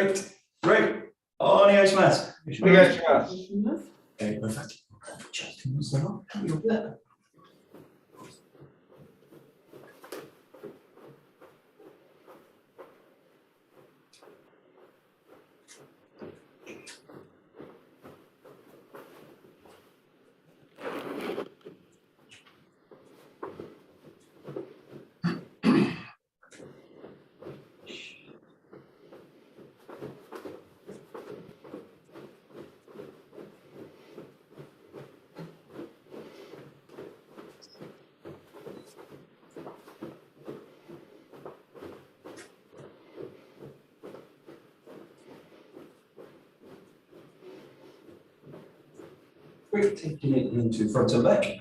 Great, great. On y a más. Perfecto. Great, taking it into front and back.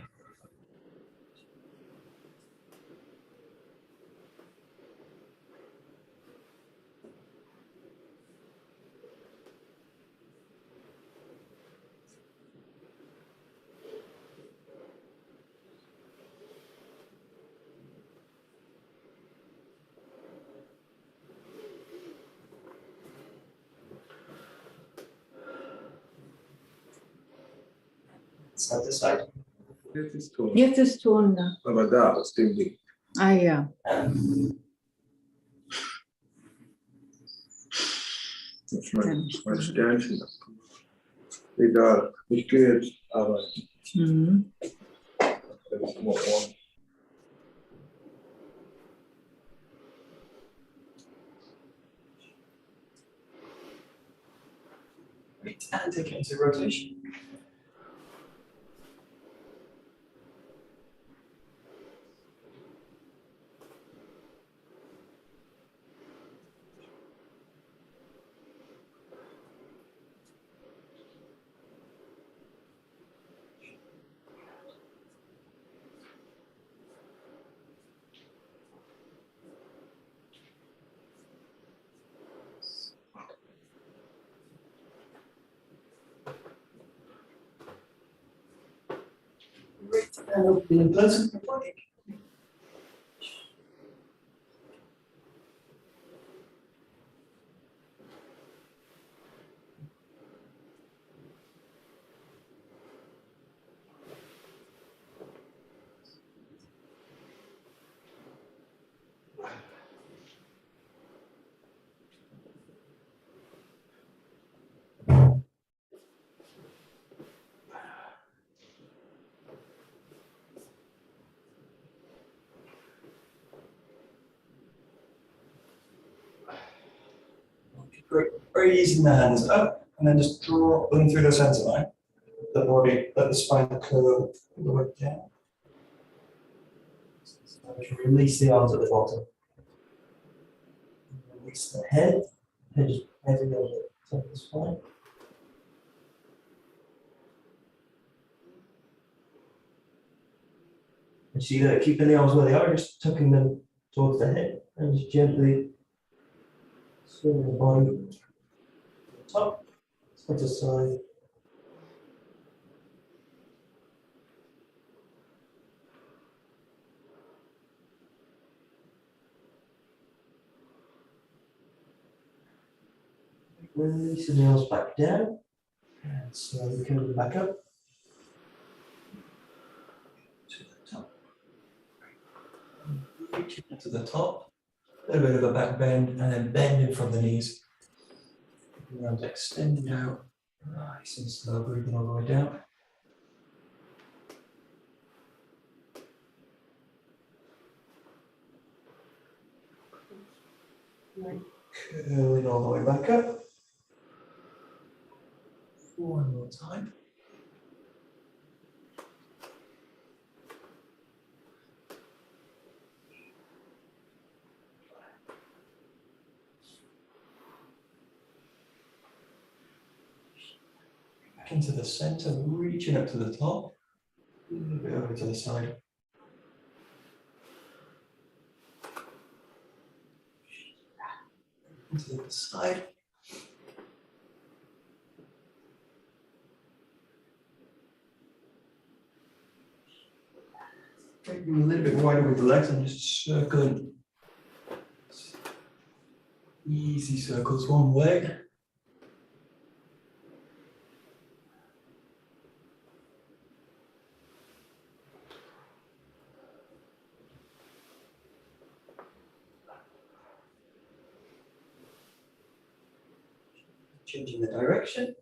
Side to side. Jetzt ist Ton da. Aber da, aus dem Ding. Ah ja. Das ist mein Sternchen. Egal, ich gehe jetzt arbeiten. Mhm. Das ist immer Ohren. Great, and take it into rotation. Great, and open and close the body. Great, very easy in the hands up, and then just draw them through the center line. The body, let the spine curve all the way down. So we can release the arms at the bottom. Release the head. Head is heavy on the top of the spine. And see that keeping the arms where they are, just tucking them towards the head, and just gently swing the body to the top, side to side. Release the nails back down, and slowly coming back up to the top. Reaching to the top. A little bit of a back bend, and then bending from the knees. Arms extending out, nice and slow, breathing all the way down. Curling all the way back up. One more time. Back into the center, reaching up to the top. A little bit over to the side. Into the side. Maybe a little bit wider with the legs and just circling. Easy circles one way. Changing the direction.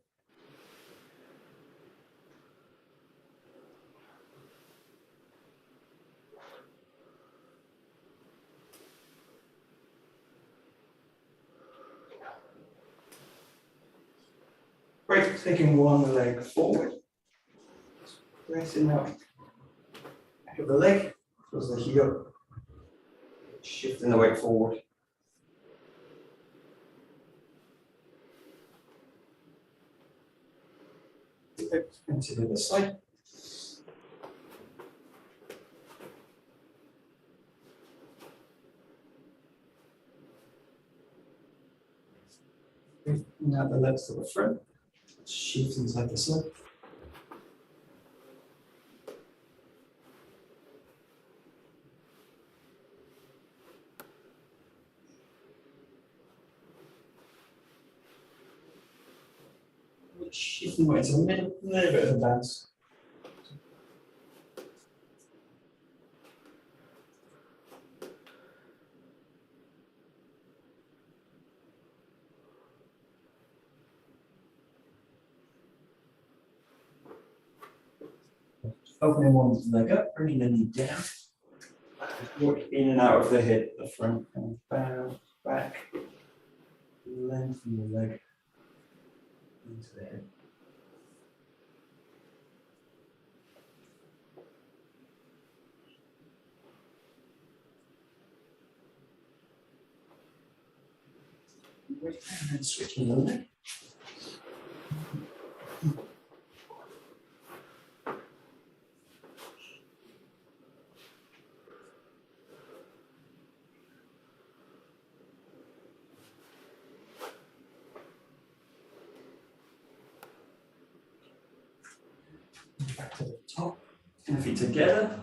Great, taking one leg forward. Pressing out back of the leg, towards the heel. Shifting the weight forward. Into the other side. Now the legs to the front. Shift inside the side. Shifting weight to the middle, a little bit of a bounce. Opening one leg up, bringing the knee down. Work in and out of the hip, the front, and bounce back. Lengthen the leg into the hip. And then switching the leg. Back to the top, and feet together,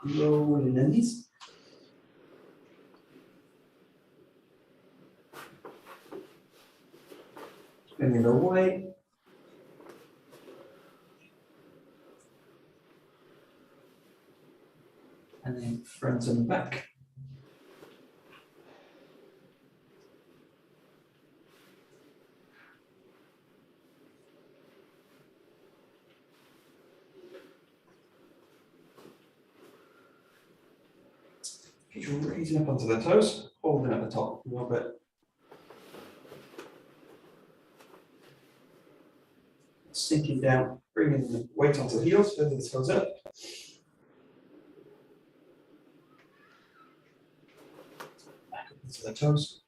rolling the knees. Bringing away. And then front and back. Keep raising up onto the toes, holding at the top a little bit. Sinking down, bringing the weight onto the heels, feeling the toes up. Back up into the toes.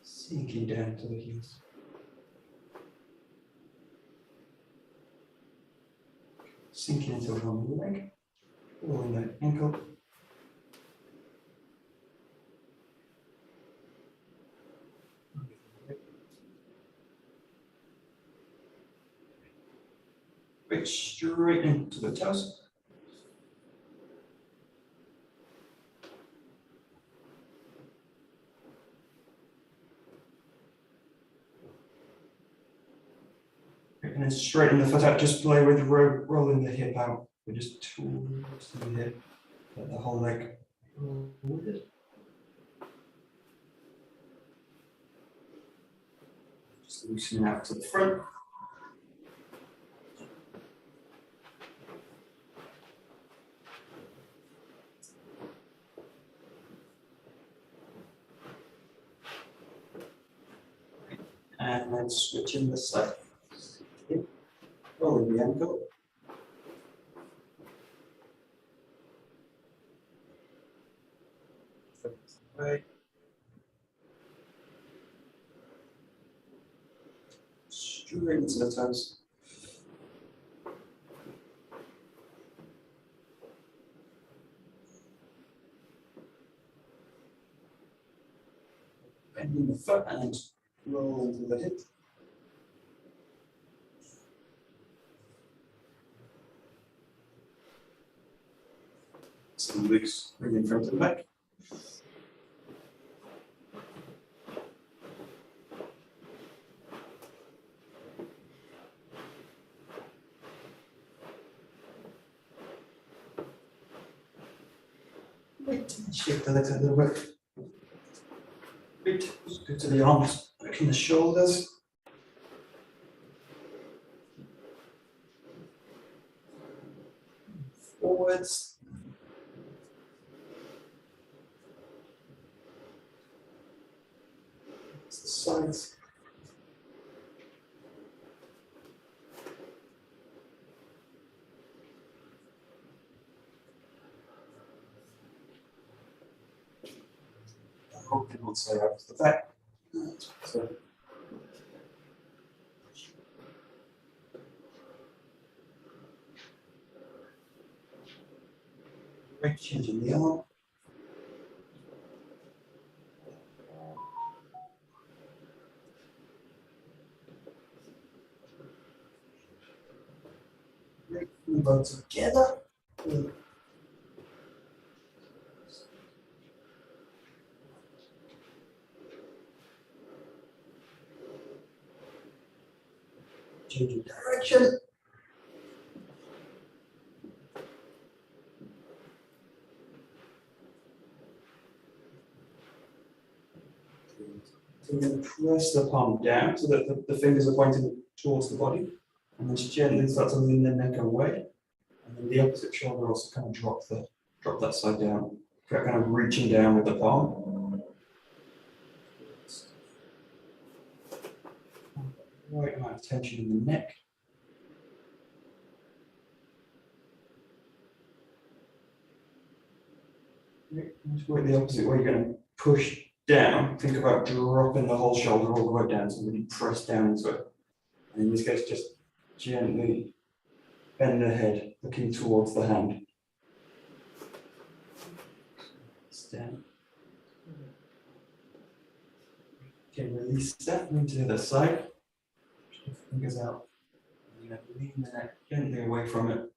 Sinking down to the heels. Sinking into one leg, pulling that ankle. Weight straight into the toes. And then straighten the foot out, just play with rolling the hip out. We just towards the hip, let the whole leg forward. Just loosening out to the front. And then switching the side. Rolling the ankle. Right. Straight into the toes. Bending the foot and roll into the hip. Some loose, bring in front of the back. Right, shift the legs a little bit. Right, just go to the arms, back in the shoulders. Forwards. To the sides. Hope people say out to the back. So. Right, changing the arm. Right, move on together. Changing direction. So we're going to press the palm down so that the fingers are pointing towards the body, and then just gently start to lean the neck away, and then the opposite shoulder also kind of drop that side down. Kind of reaching down with the palm. Right amount of tension in the neck. Right, just work the opposite way. You're going to push down. Think about dropping the whole shoulder all the way down, so really press down into it. And in this case, just gently bend the head, looking towards the hand. Stand. Okay, release that, move to the other side. Push the fingers out. You're going to lean the neck gently away from it.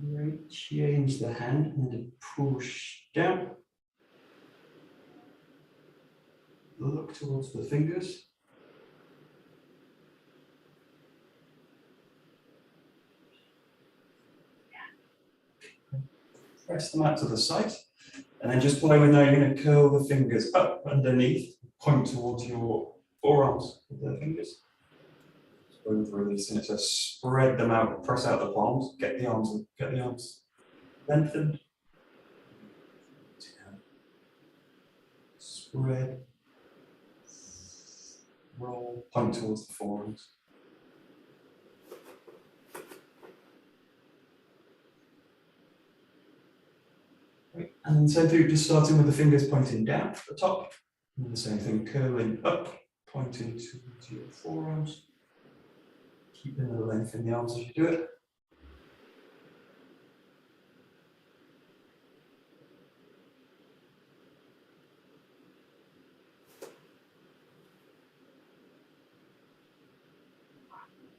Right, change the hand and then push down. Look towards the fingers. Press them out to the side. And then just play with now, you're going to curl the fingers up underneath, point towards your forearms with the fingers. Both releasing it, so spread them out, press out the palms, get the arms lengthened. Spread, roll, point towards the forearms. Right. And so do just starting with the fingers pointing down at the top. And the same thing, curling up, pointing to your forearms. Keeping the length in the arms as you do it.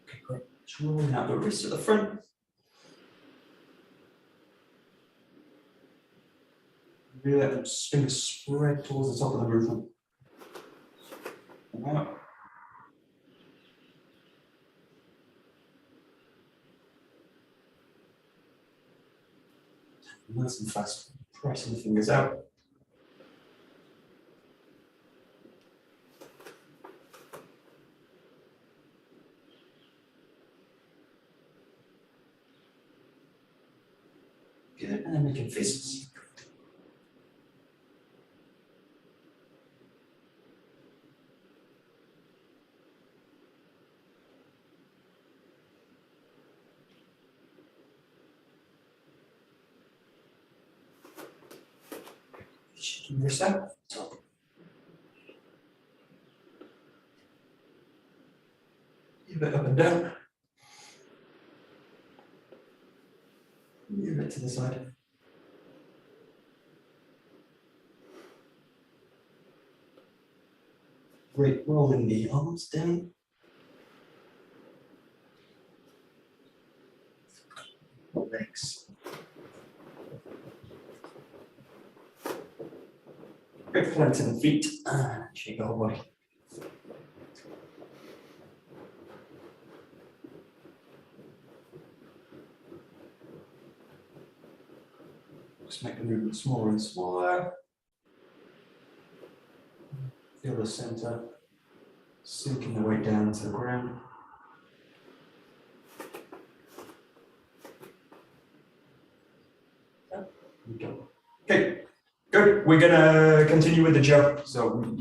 Okay, great. Drawing out the wrists at the front. Really let them fingers spread towards the top of the movement. And out. Nice and fast, pressing the fingers out. Good, and then making fists. Shaking wrist out, top. A bit up and down. Move it to the side. Great, rolling the arms down. legs. Great, planting the feet, shake the whole body. Just make the movement smaller and smaller. Feel the center sinking the weight down to the ground. Okay, good. We're gonna continue with the jump. So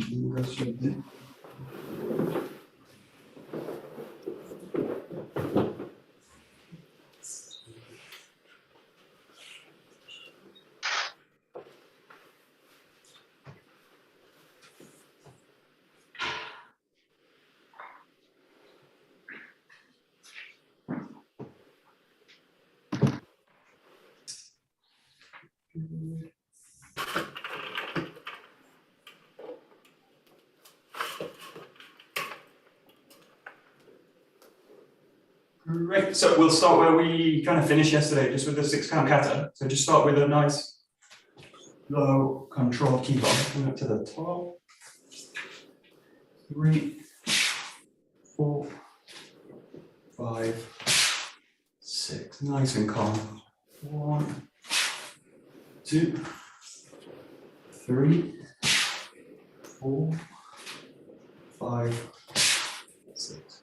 great. So we'll start where we kind of finished yesterday, just with the 6-count kata. So just start with a nice low controlled keep on. Up to the top. 3, 4, 5, 6. Nice and calm. 1, 2, 3, 4, 5, 6.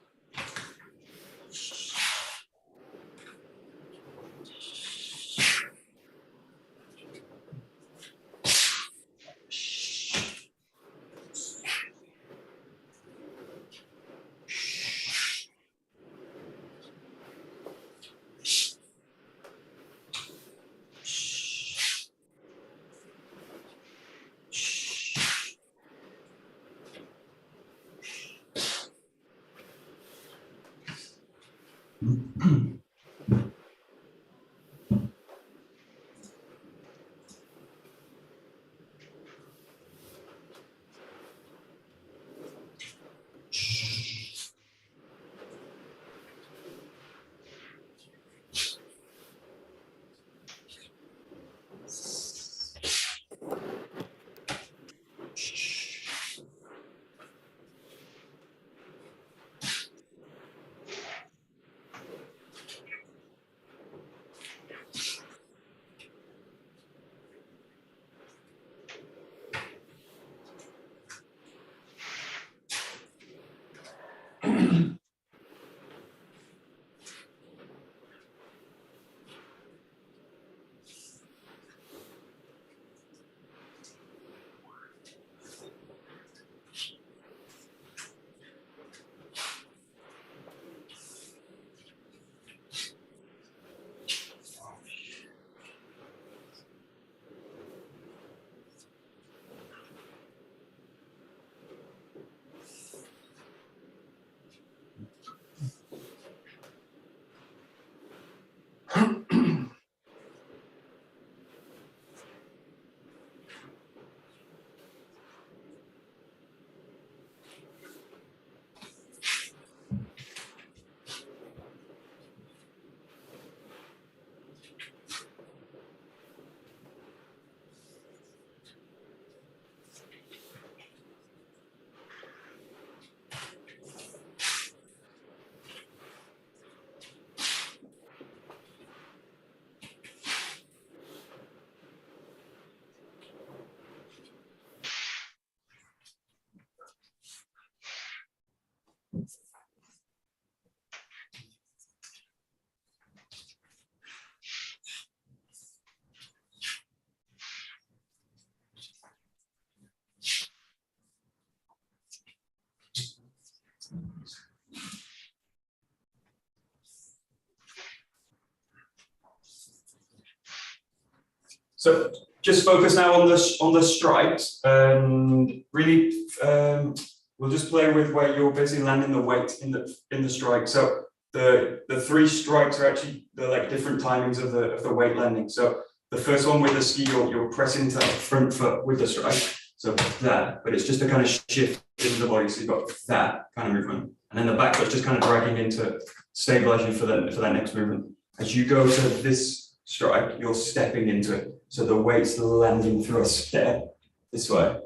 So just focus now on the strikes, and really we'll just play with where you're basically landing the weight in the strike. So the 3 strikes are actually like different timings of the weight landing. So the first one with the ski, you're pressing into that front foot with the strike. So that, but it's just a kind of shift into the body. So you've got that kind of movement, and then the back foot's just kind of dragging into stabilize you for that next movement. As you go to this strike, you're stepping into it. So the weight's landing through a step this way.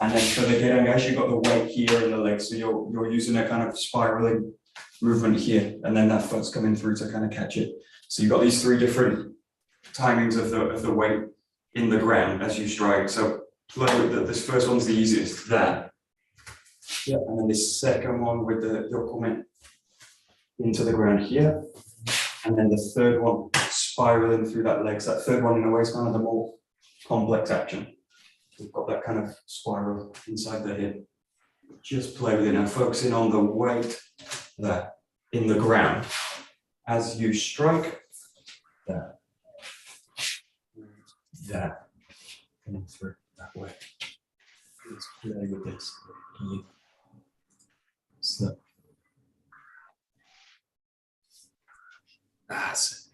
And then for the Gedangashi, you've got the weight here in the leg. So you're using a kind of spiraling movement here. And then that foot's coming through to kind of catch it. So you've got these three different timings of the weight in the ground as you strike. So play with this first one's the easiest, that. Yeah, and then this second one with the 𝒂𝒄𝒄𝒄 into the ground here. And then the third one spiraling through that leg. So that third one in a way is kind of the more complex action. We've got that kind of spiral inside the hip. Just play with it now, focusing on the weight there in the ground. As you strike, that, coming through that way. Let's play with this. So, that's it.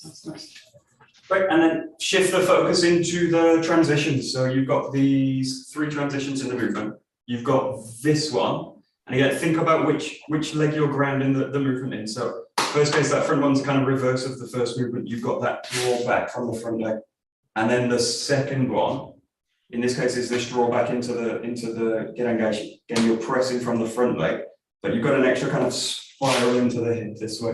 That's nice. Right, and then shift the focus into the transitions. So you've got these three transitions in the movement. You've got this one, and again, think about which leg you're grounding the movement in. So first case, that front one's kind of reverse of the first movement. You've got that draw back from the front leg. And then the second one, in this case, is this draw back into the Gedangashi. Again, you're pressing from the front leg, but you've got an extra kind of spiral into the hip this way.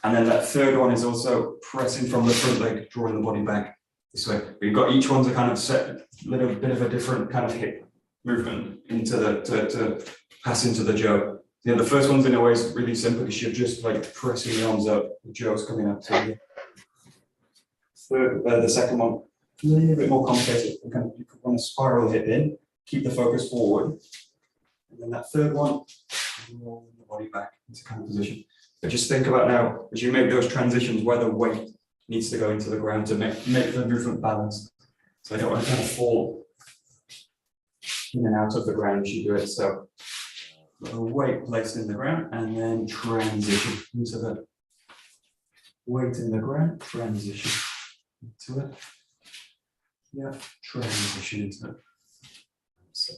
And then that third one is also pressing from the front leg, drawing the body back this way. But you've got each one to kind of set a little bit of a different kind of hip movement into to pass into the Jo. Yeah, the first one's in a way is really simple because you're just like pressing the arms up. The Jo's coming up to you. The second one, a little bit more complicated. You want to spiral hip in, keep the focus forward. And then that third one, roll the body back into kind of position. But just think about now, as you make those transitions, where the weight needs to go into the ground to make the movement balanced. So I don't want to kind of fall in and out of the ground as you do it. So the weight placed in the ground and then transition into the weight in the ground, transition into it. Yeah, transition into it. So.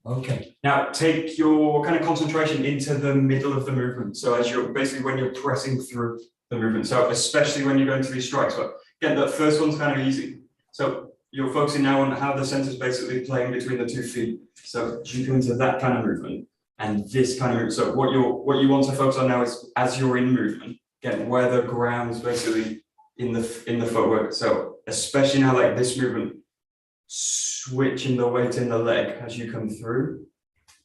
Okay, now take your kind of concentration into the middle of the movement. So as you're basically when you're pressing through the movement. So especially when you're going to these strikes. But again, that first one's kind of easy. So you're focusing now on how the center is basically playing between the 2 feet. So you go into that kind of movement and this kind of movement. So what you want to focus on now is as you're in movement, again, where the ground is basically in the footwork. So especially now like this movement, switching the weight in the leg as you come through,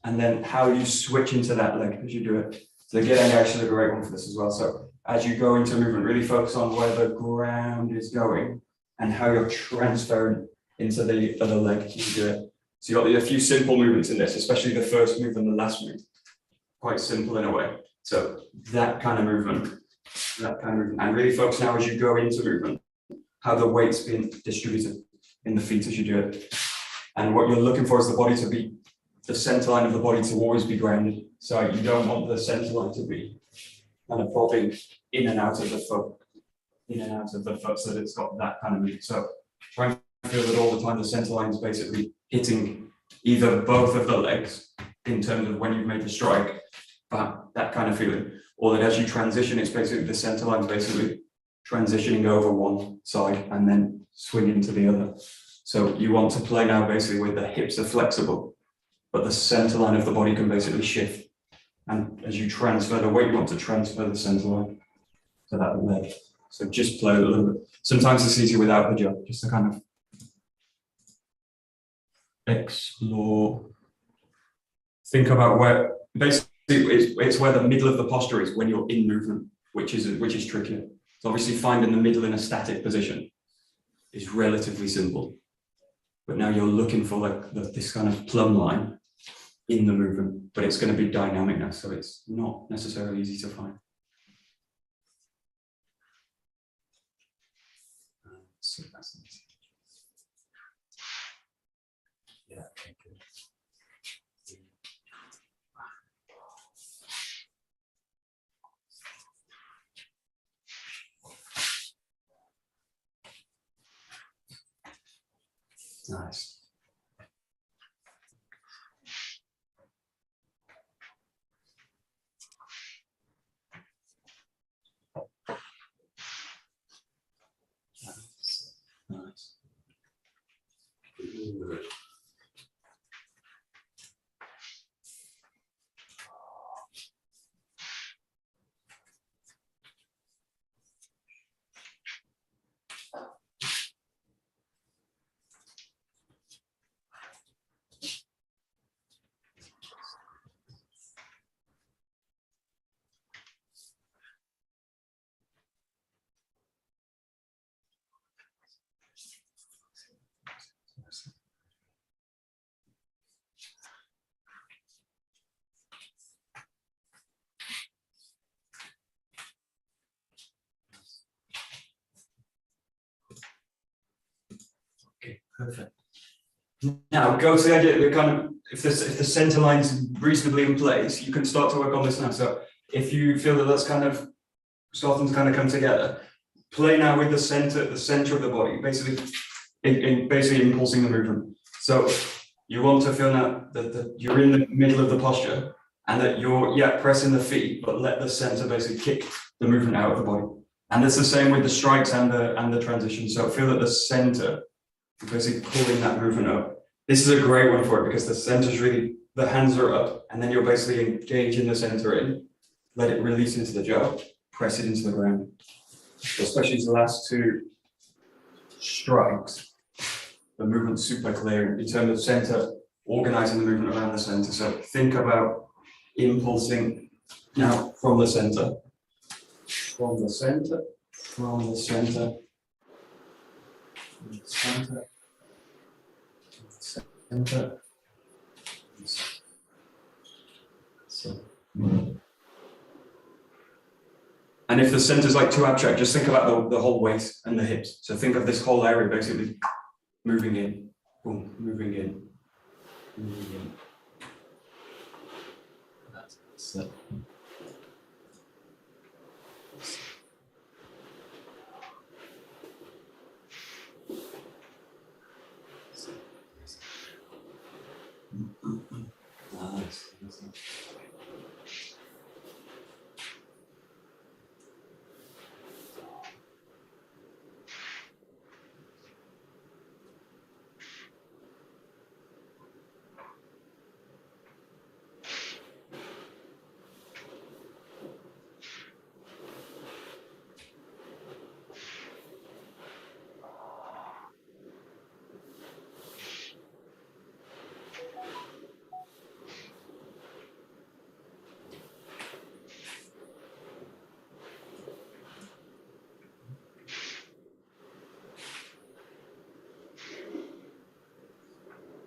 and then how you switch into that leg as you do it. So the getting actually a great one for this as well. So as you go into movement, really focus on where the ground is going and how you're transferring into the other leg as you do it. So you've got a few simple movements in this, especially the first move and the last move. Quite simple in a way. So that kind of movement, and really focus now as you go into movement, how the weight's being distributed in the feet as you do it. And what you're looking for is the body to be, the center line of the body to always be grounded. So you don't want the center line to be kind of bobbing in and out of the foot, so that it's got that kind of movement. So try and feel that all the time the center line is basically hitting either both of the legs in terms of when you've made the strike, but that kind of feeling, or that as you transition, it's basically the center line is basically transitioning over one side and then swinging to the other. So you want to play now basically where the hips are flexible, but the center line of the body can basically shift. And as you transfer the weight, you want to transfer the center line to that leg. So just play a little bit. Sometimes it's easier without the jump, just to kind of explore. Think about where, basically it's where the middle of the posture is when you're in movement, which is trickier. So obviously finding the middle in a static position is relatively simple. But now you're looking for like this kind of plumb line in the movement, but it's going to be dynamic now, so it's not necessarily easy to find. So that's nice. Yeah, okay, good. Nice. Nice. Good. Okay, perfect. Now go to the idea that kind of if the center line's reasonably in place, you can start to work on this now. So if you feel that that's kind of starting to kind of come together, play now with the center of the body, basically basically impulsing the movement. So you want to feel now that you're in the middle of the posture and that you're pressing the feet, but let the center basically kick the movement out of the body. And it's the same with the strikes and the transition. So feel that the center basically pulling that movement up. This is a great one for it because the center's really, the hands are up and then you're basically engaging the center in, let it release into the jaw, press it into the ground. So especially the last two strikes, the movement's super clear in terms of center, organizing the movement around the center. So think about impulsing now from the center, from the center, from the center, from the center. Center. So, and if the center is like too abstract, just think about the whole waist and the hips. So think of this whole area basically moving in, boom, moving in, moving in. That's it.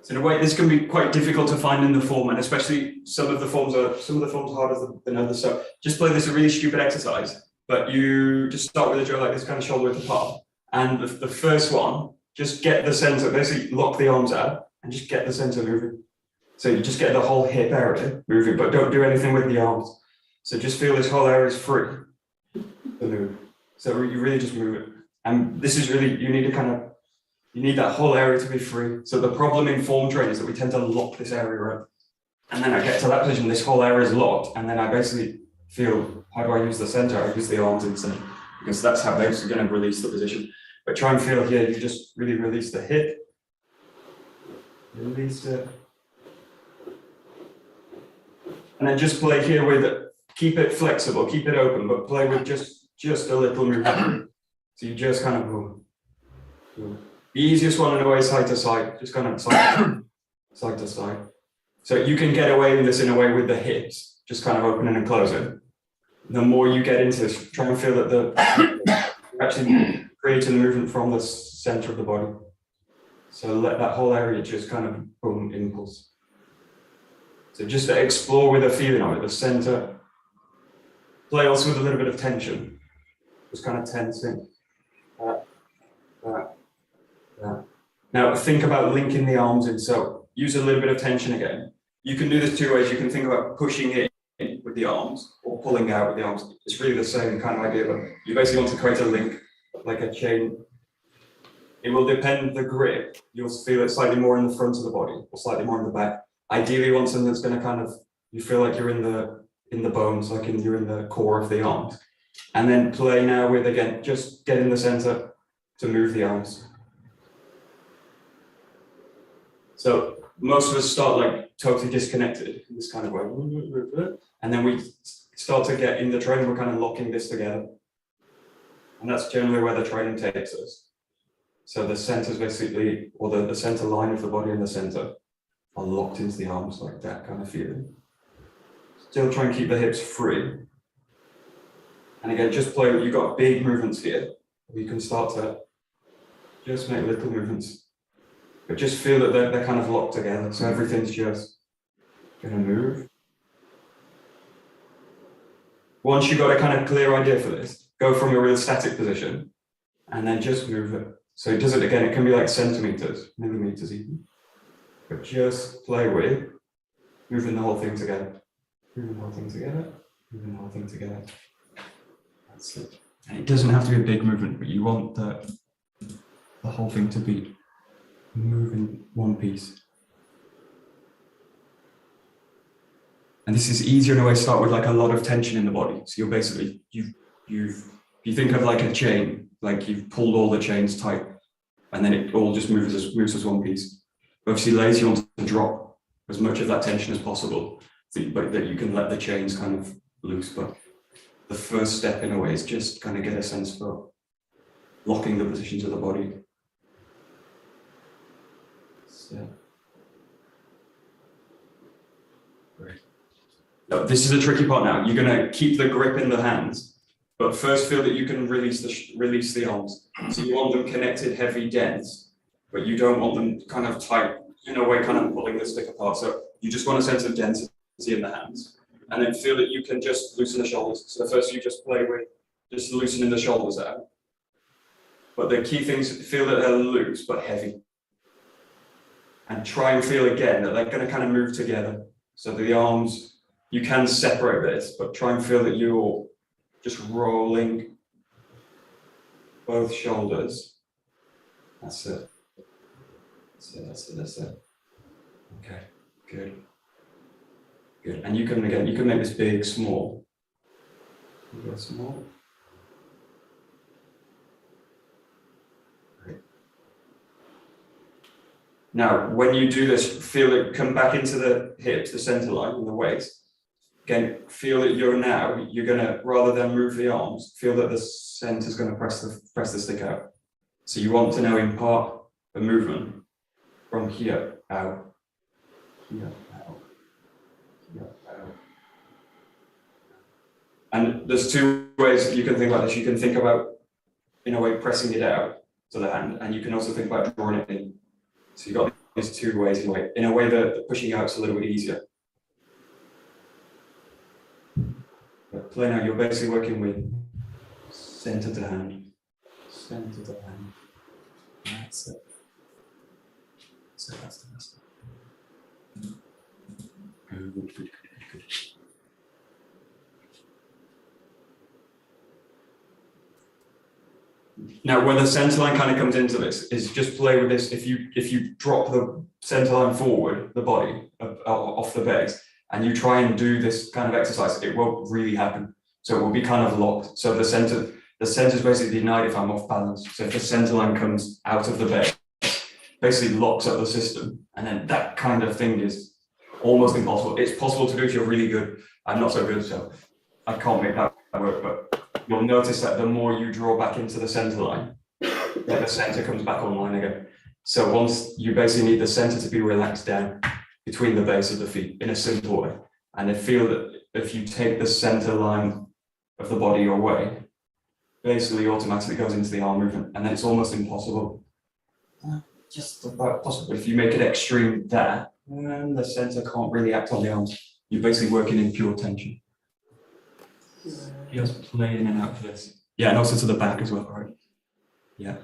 So in a way, this can be quite difficult to find in the form, and especially some of the forms are harder than others. So just play this a really stupid exercise, but you just start with a drill like this, kind of shoulder width apart. And the first one, just get the center, basically lock the arms out and just get the center moving. So you just get the whole hip area moving, but don't do anything with the arms. So just feel this whole area is free to move. So you really just move it. And this is really, you need that whole area to be free. So the problem in form training is that we tend to lock this area up. And then I get to that position, this whole area is locked. And then I basically feel, how do I use the center? I use the arms instead, because that's how they're going to release the position. But try and feel here, you just really release the hip. Release it. And then just play here with it. Keep it flexible, keep it open, but play with just a little movement. So you just kind of move. The easiest one in a way is side to side, just kind of side to side. So you can get away with this in a way with the hips, just kind of opening and closing. The more you get into this, try and feel that you're actually creating the movement from the center of the body. So let that whole area just kind of boom, impulse. So just to explore with a feeling of it, the center. Play also with a little bit of tension. Just kind of tensing. That. Now think about linking the arms in. So use a little bit of tension again. You can do this two ways. You can think about pushing it in with the arms or pulling out with the arms. It's really the same kind of idea, but you basically want to create a link, like a chain. It will depend the grip. You'll feel it slightly more in the front of the body or slightly more in the back. Ideally, you want something that's going to kind of, you feel like you're in the bones, like you're in the core of the arms. And then play now with, again, just get in the center to move the arms. So most of us start like totally disconnected in this kind of way. And then we start to get in the training, we're kind of locking this together. And that's generally where the training takes us. So the centers basically, or the center line of the body in the center are locked into the arms, like that kind of feeling. Still try and keep the hips free. And again, just play, you've got big movements here. You can start to just make little movements. But just feel that they're kind of locked together. So everything's just gonna move. Once you've got a kind of clear idea for this, go from a real static position and then just move it. So it does it again, it can be like centimeters, millimeters even. But just play with moving the whole thing together. Moving the whole thing together, moving the whole thing together. That's it. And it doesn't have to be a big movement, but you want the whole thing to be moving one piece. And this is easier in a way, start with like a lot of tension in the body. So you're basically, you think of like a chain, like you've pulled all the chains tight and then it all just moves as one piece. Obviously later you want to drop as much of that tension as possible, but that you can let the chains kind of loose. But the first step in a way is just kind of get a sense for locking the positions of the body. So, great. Now, this is a tricky part now. You're going to keep the grip in the hands, but first feel that you can release the arms. So you want them connected, heavy, dense, but you don't want them kind of tight, in a way, kind of pulling the stick apart. So you just want a sense of density in the hands. And then feel that you can just loosen the shoulders. So first you just play with just loosening the shoulders out. But the key things, feel that they're loose but heavy. And try and feel again that they're going to kind of move together. So the arms, you can separate this, but try and feel that you're just rolling both shoulders. That's it. That's it. Okay, good. Good. And you can make this big, small. Big, small. Great. Now, when you do this, feel it come back into the hips, the center line, and the waist. Again, feel that you're gonna, rather than move the arms, feel that the center is gonna press the stick out. So you want to now impart the movement from here out, here out, here out. And there's two ways that you can think about this. You can think about, in a way, pressing it out to the hand, and you can also think about drawing it in. So you've got is two ways in a way that the pushing out is a little bit easier. But play now, you're basically working with center to hand. Center to hand. That's it. So that's the best. Good. Now, where the center line kind of comes into this is just play with this. If you drop the center line forward, the body off the base, and you try and do this kind of exercise, it won't really happen. So it will be kind of locked. So the center is basically denied if I'm off balance. So if the center line comes out of the base, basically locks up the system, and then that kind of thing is almost impossible. It's possible to do if you're really good. I'm not so good, so I can't make that work, but you'll notice that the more you draw back into the center line, that the center comes back online again. So once you basically need the center to be relaxed down between the base of the feet in a simple way. And I feel that if you take the center line of the body away, basically automatically goes into the arm movement, and then it's almost impossible. Just about possible. If you make it extreme there, and the center can't really act on the arms, you're basically working in pure tension. Just play in and out of this. Yeah, and also to the back as well, right? Yeah.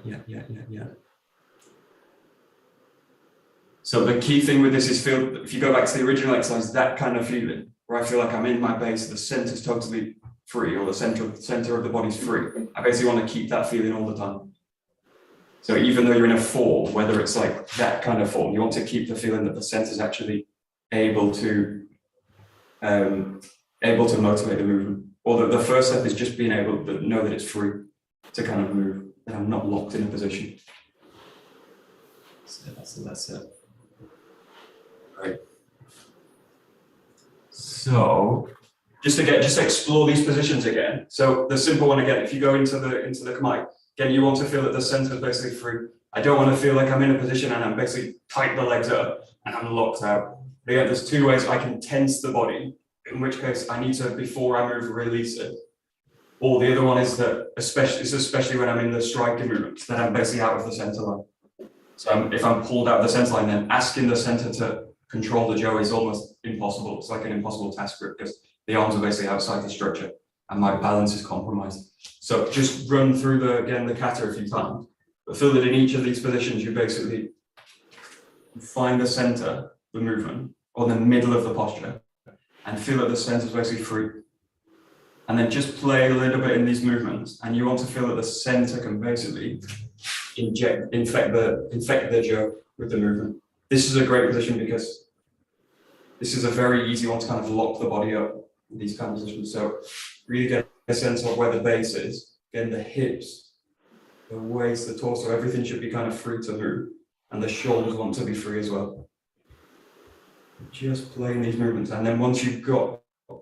So the key thing with this is if you go back to the original exercise, that kind of feeling, where I feel like I'm in my base, the center's totally free, or the center of the body's free. I basically want to keep that feeling all the time. So even though you're in a form, whether it's like that kind of form, you want to keep the feeling that the center's actually able to motivate the movement. Or the first step is just being able to know that it's free to kind of move, that I'm not locked in a position. So that's it. Right. So just to explore these positions again. So the simple one again, if you go into the 𝒂𝒂𝒿, again, you want to feel that the center is basically free. I don't want to feel like I'm in a position and I'm basically tight the legs up and I'm locked out. But again, there's two ways I can tense the body, in which case I need to, before I move, release it. Or the other one is that, especially when I'm in the striking movement, that I'm basically out of the center line. So if I'm pulled out of the center line, then asking the center to control the jo is almost impossible. It's like an impossible task for it, because the arms are basically outside the structure and my balance is compromised. So just run through the 𝒂𝒂𝒿 a few times, but feel that in each of these positions, you basically find the center, the movement, or the middle of the posture, and feel that the center is basically free. And then just play a little bit in these movements, and you want to feel that the center can basically infect the jo with the movement. This is a great position because this is a very easy one to kind of lock the body up in these kind of positions. So really get a sense of where the base is. Again, the hips, the waist, the torso, everything should be kind of free to move, and the shoulders want to be free as well. Just playing these movements, and then once you've got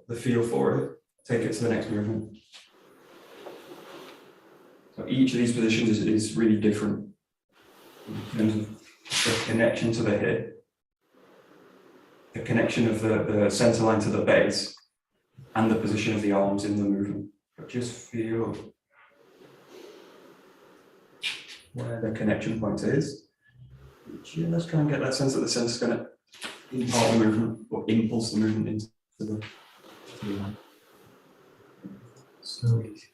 the feel for it, take it to the next movement. So each of these positions is really different in terms of the connection to the hip, the connection of the center line to the base, and the position of the arms in the movement. But just feel where the connection point is. Just try and get that sense that the center is going to impart the movement or impulse the movement into the line. So easy.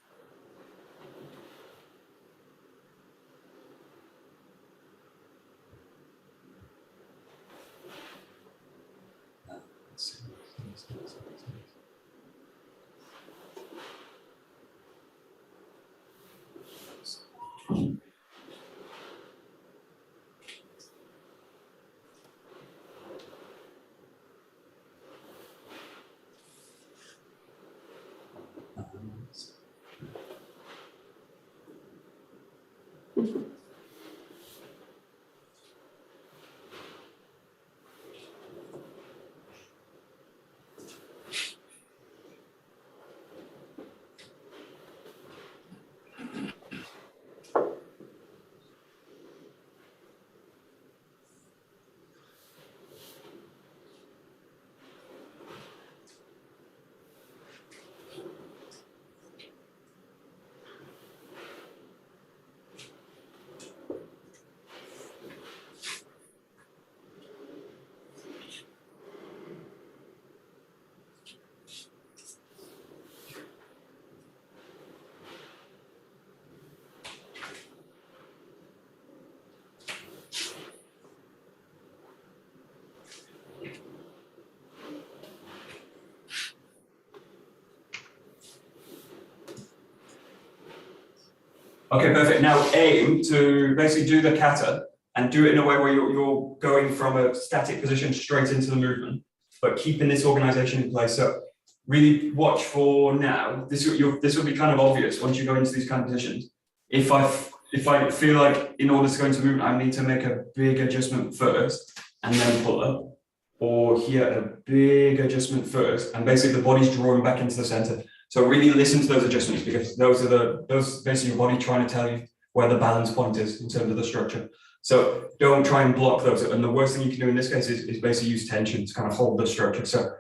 Okay, perfect. Now aim to basically do the kata and do it in a way where you're going from a static position straight into the movement, but keeping this organization in place. So really watch for now. This will be kind of obvious once you go into these kind of positions. If I feel like in order to go into movement, I need to make a big adjustment first and then pull up, or here a big adjustment first, and basically the body's drawing back into the center. So really listen to those adjustments, because those basically your body trying to tell you where the balance point is in terms of the structure. So don't try and block those. And the worst thing you can do in this case is basically use tension to kind of hold the structure. So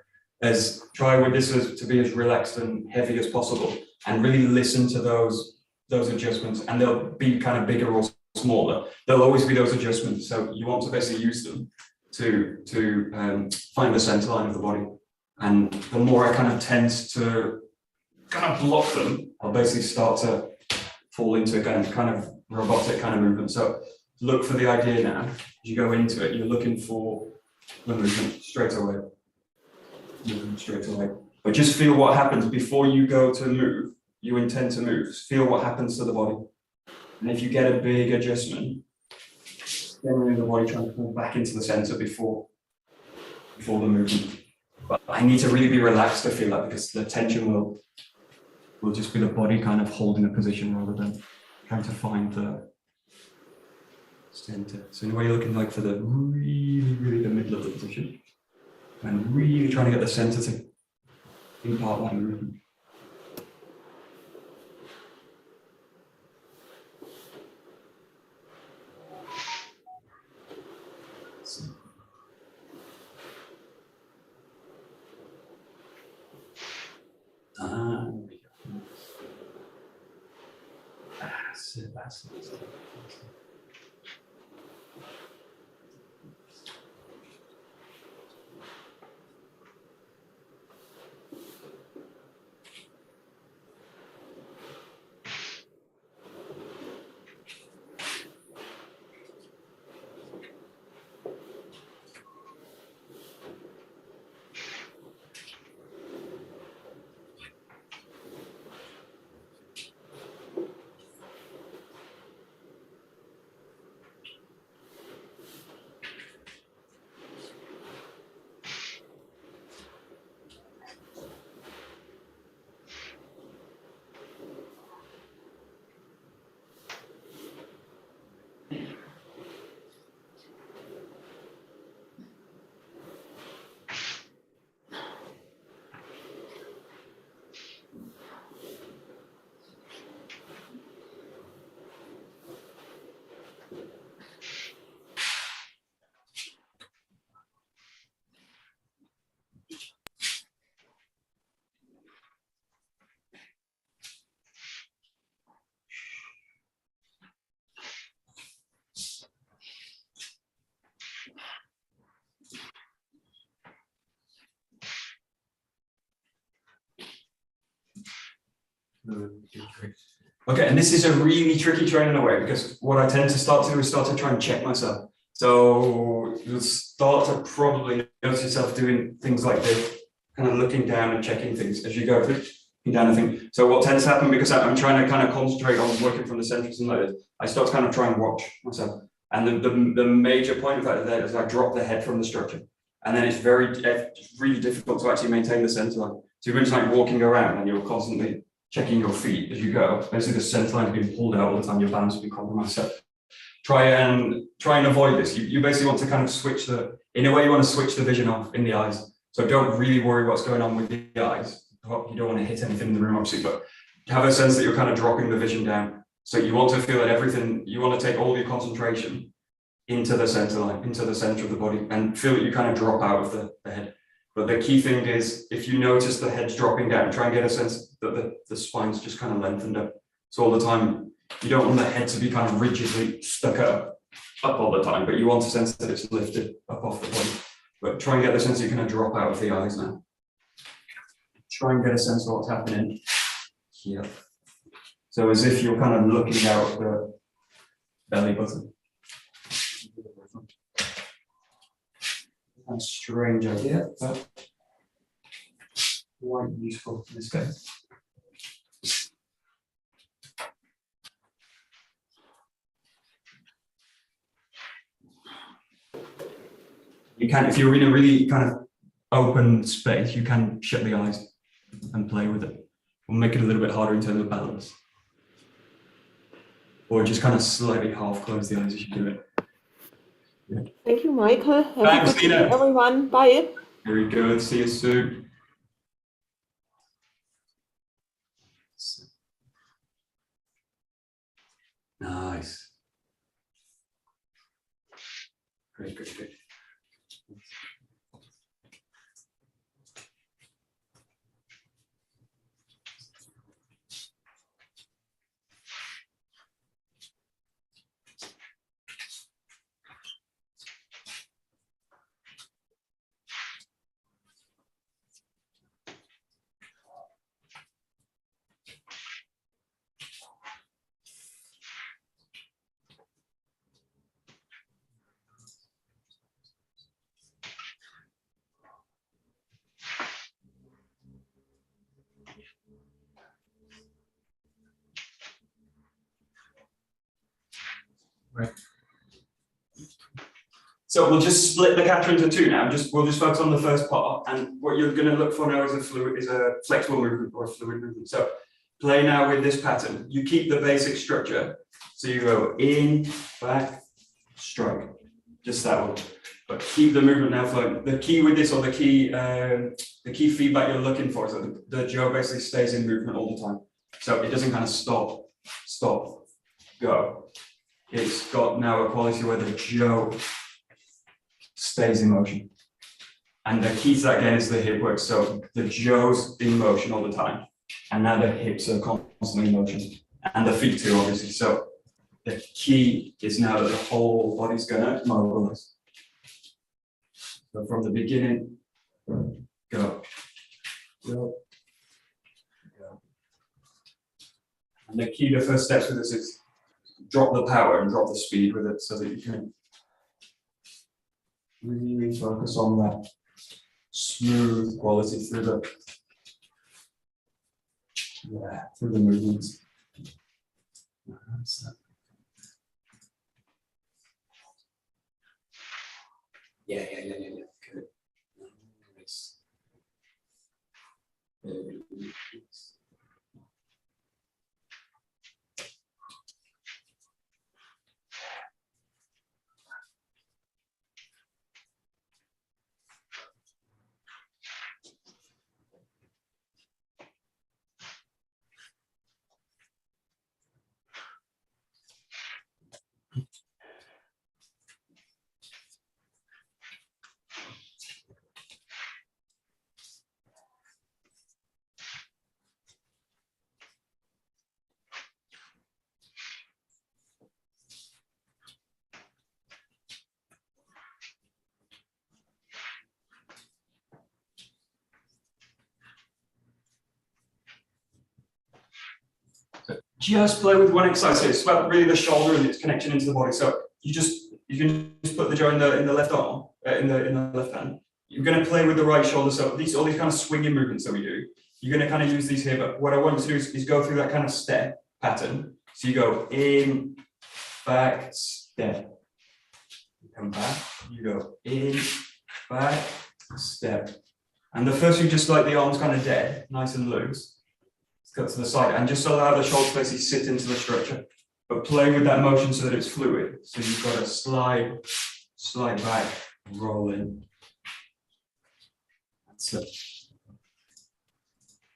try with this to be as relaxed and heavy as possible, and really listen to those adjustments, and they'll be kind of bigger or smaller. There'll always be those adjustments. So you want to basically use them to find the center line of the body. And the more I kind of tend to kind of block them, I'll basically start to fall into a kind of robotic kind of movement. So look for the idea now. As you go into it, you're looking for the movement straight away. But just feel what happens before you go to move. You intend to move. Feel what happens to the body. And if you get a big adjustment, generally the body trying to pull back into the center before the movement. But I need to really be relaxed to feel that, because the tension will just be the body kind of holding a position rather than trying to find the center. So in a way, you're looking like for the really the middle of the position, and really trying to get the center to impart that movement. That's it. Okay, and this is a really tricky training in a way, because what I tend to start to do is start to try and check myself. So you'll start to probably notice yourself doing things like this, kind of looking down and checking things as you go through, looking down and think. So what tends to happen, because I'm trying to kind of concentrate on working from the center and like this, I start to kind of try and watch myself. And the major point of that is I drop the head from the structure. And then it's really difficult to actually maintain the center line. So you're just like walking around and you're constantly checking your feet as you go. Basically the center line is being pulled out all the time, your balance will be compromised. So try and avoid this. You basically want to kind of switch in a way you want to switch the vision off in the eyes. So don't really worry what's going on with the eyes. You don't want to hit anything in the room, obviously, but have a sense that you're kind of dropping the vision down. So you want to feel that everything, you want to take all your concentration into the center line, into the center of the body, and feel that you kind of drop out of the head. But the key thing is, if you notice the head's dropping down, try and get a sense that the spine's just kind of lengthened up. So all the time, you don't want the head to be kind of rigidly stuck up all the time, but you want a sense that it's lifted up off the body. But try and get the sense you kind of drop out of the eyes now. Try and get a sense of what's happening here. So as if you're kind of looking out of the belly button. That's a strange idea, but quite useful in this case. You can, if you're in a really kind of open space, you can shut the eyes and play with it. We'll make it a little bit harder in terms of balance. Or just kind of slightly half close the eyes as you do it. Yeah. Thank you, Michael. Have Thanks, a good day, Nina. everyone. Bye. Very good. See you soon. Nice. Great, great, great. Right. So we'll just split the kata into two now. We'll just focus on the first part, and what you're going to look for now is a flexible movement or a fluid movement. So play now with this pattern. You keep the basic structure. So you go in, back, strike. Just that one. But keep the movement now flowing. The key with this, or the key feedback you're looking for, is that the jaw basically stays in movement all the time. So it doesn't kind of stop, go. It's got now a quality where the jaw stays in motion. And the key to that again is the hip work. So the jaw's in motion all the time. And now the hips are constantly in motion. And the feet too, obviously. So the key is now that the whole body's gonna mobilize. So from the beginning, go. And the key to first steps with this is drop the power and drop the speed with it so that you can really focus on that smooth quality through the movements. Yeah. Good. Nice. Just play with one exercise here. It's about really the shoulder and its connection into the body. So you can just put the jaw in the left arm, in the left hand. You're going to play with the right shoulder. So all these kind of swinging movements that we do, you're going to kind of use these here. But what I want you to do is go through that kind of step pattern. So you go in, back, step. You come back. You go in, back, step. And the first you just like the arms kind of dead, nice and loose. Go to the side and just allow the shoulder basically sit into the structure, but play with that motion so that it's fluid. So you've got to slide back, roll in. That's it.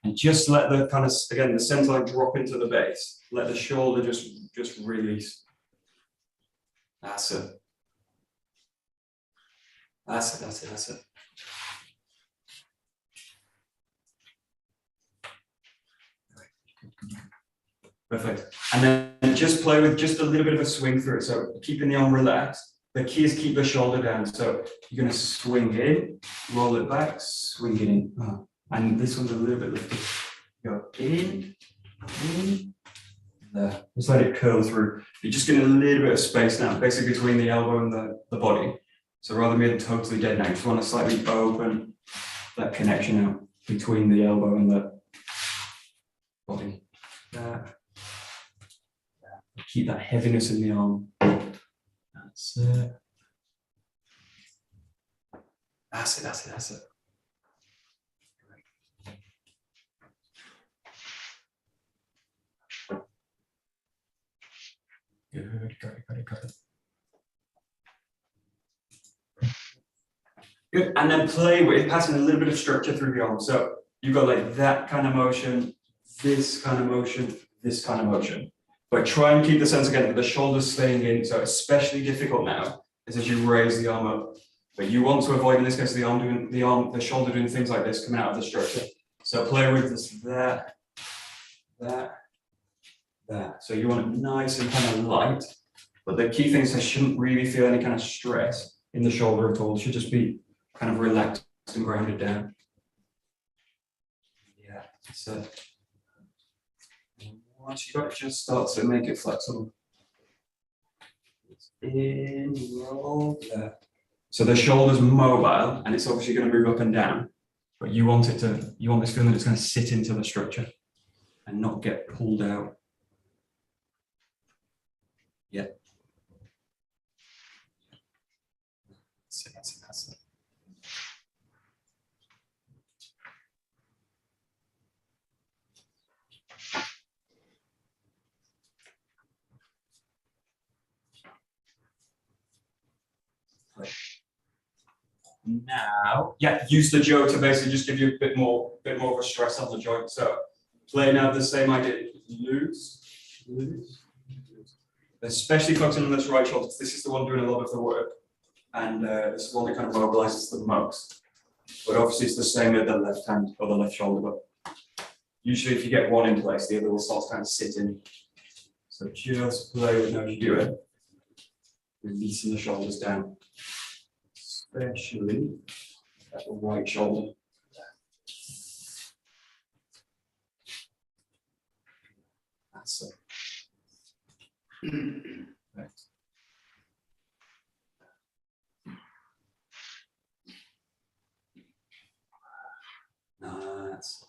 And just let the kind of, again, the center line drop into the base. Let the shoulder just release. That's it. That's it. Perfect. And then just play with just a little bit of a swing through it. So keeping the arm relaxed. The key is keep the shoulder down. So you're going to swing in, roll it back, swing it in. And this one's a little bit lifted. Go in, there. Just let it curl through. You're just getting a little bit of space now, basically between the elbow and the body. So rather than being totally dead now, you just want to slightly open that connection out between the elbow and the body. Keep that heaviness in the arm. That's it. That's it, that's it, that's it. Good, got it. Good, and then play with passing a little bit of structure through the arm. So you've got like that kind of motion, this kind of motion, this kind of motion. But try and keep the sense again that the shoulders staying in. So especially difficult now is as you raise the arm up. But you want to avoid in this case the shoulder doing things like this coming out of the structure. So play with this, that. So you want it nice and kind of light. But the key thing is I shouldn't really feel any kind of stress in the shoulder at all. It should just be kind of relaxed and grounded down. Yeah, so once you got it, just start to make it flexible. In, roll, there. So the shoulder's mobile and it's obviously going to move up and down, but you want this feeling that it's going to sit into the structure and not get pulled out. Yeah. That's it. Now, yeah, use the Joe to basically just give you a bit more of a stress on the joint. So play now the same idea. Loose. Especially focusing on this right shoulder. This is the one doing a lot of the work. And this is the one that kind of mobilizes the most. But obviously it's the same with the left hand or the left shoulder. But usually if you get one in place, the other will start to kind of sit in. So just play with how you do it. Releasing the shoulders down. Especially at the right shoulder. That's it. Right. Nice.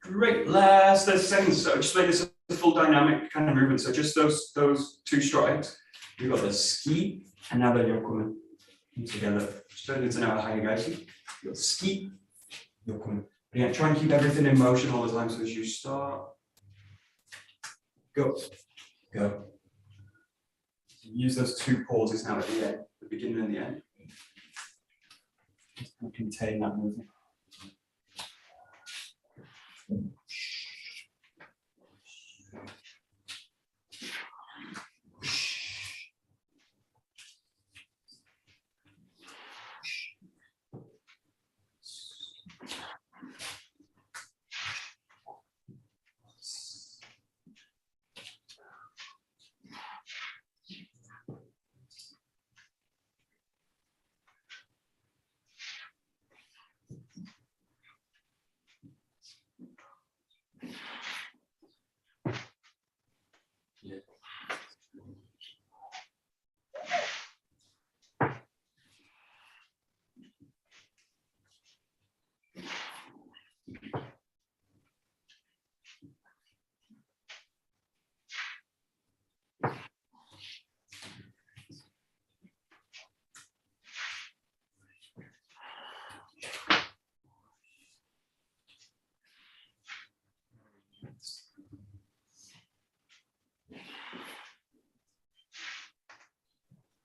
Great, last 30 seconds. So just make this a full dynamic kind of movement. So just those two strides. You've got the ski and now the yokumen together. Just turn it into now a Aikikai. You've got ski, yokumen. But yeah, try and keep everything in motion all the time. So as you start, go. Use those two pauses now at the end, the beginning and the end. Just contain that movement.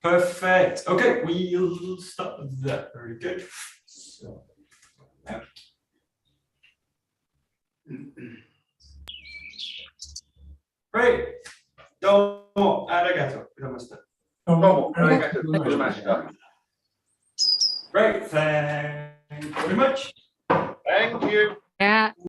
Perfect. Okay, we'll stop that. Very good. So, yeah. Great. Domo arigato. Domo arigato. Great. Thank you very much. Thank you. Yeah.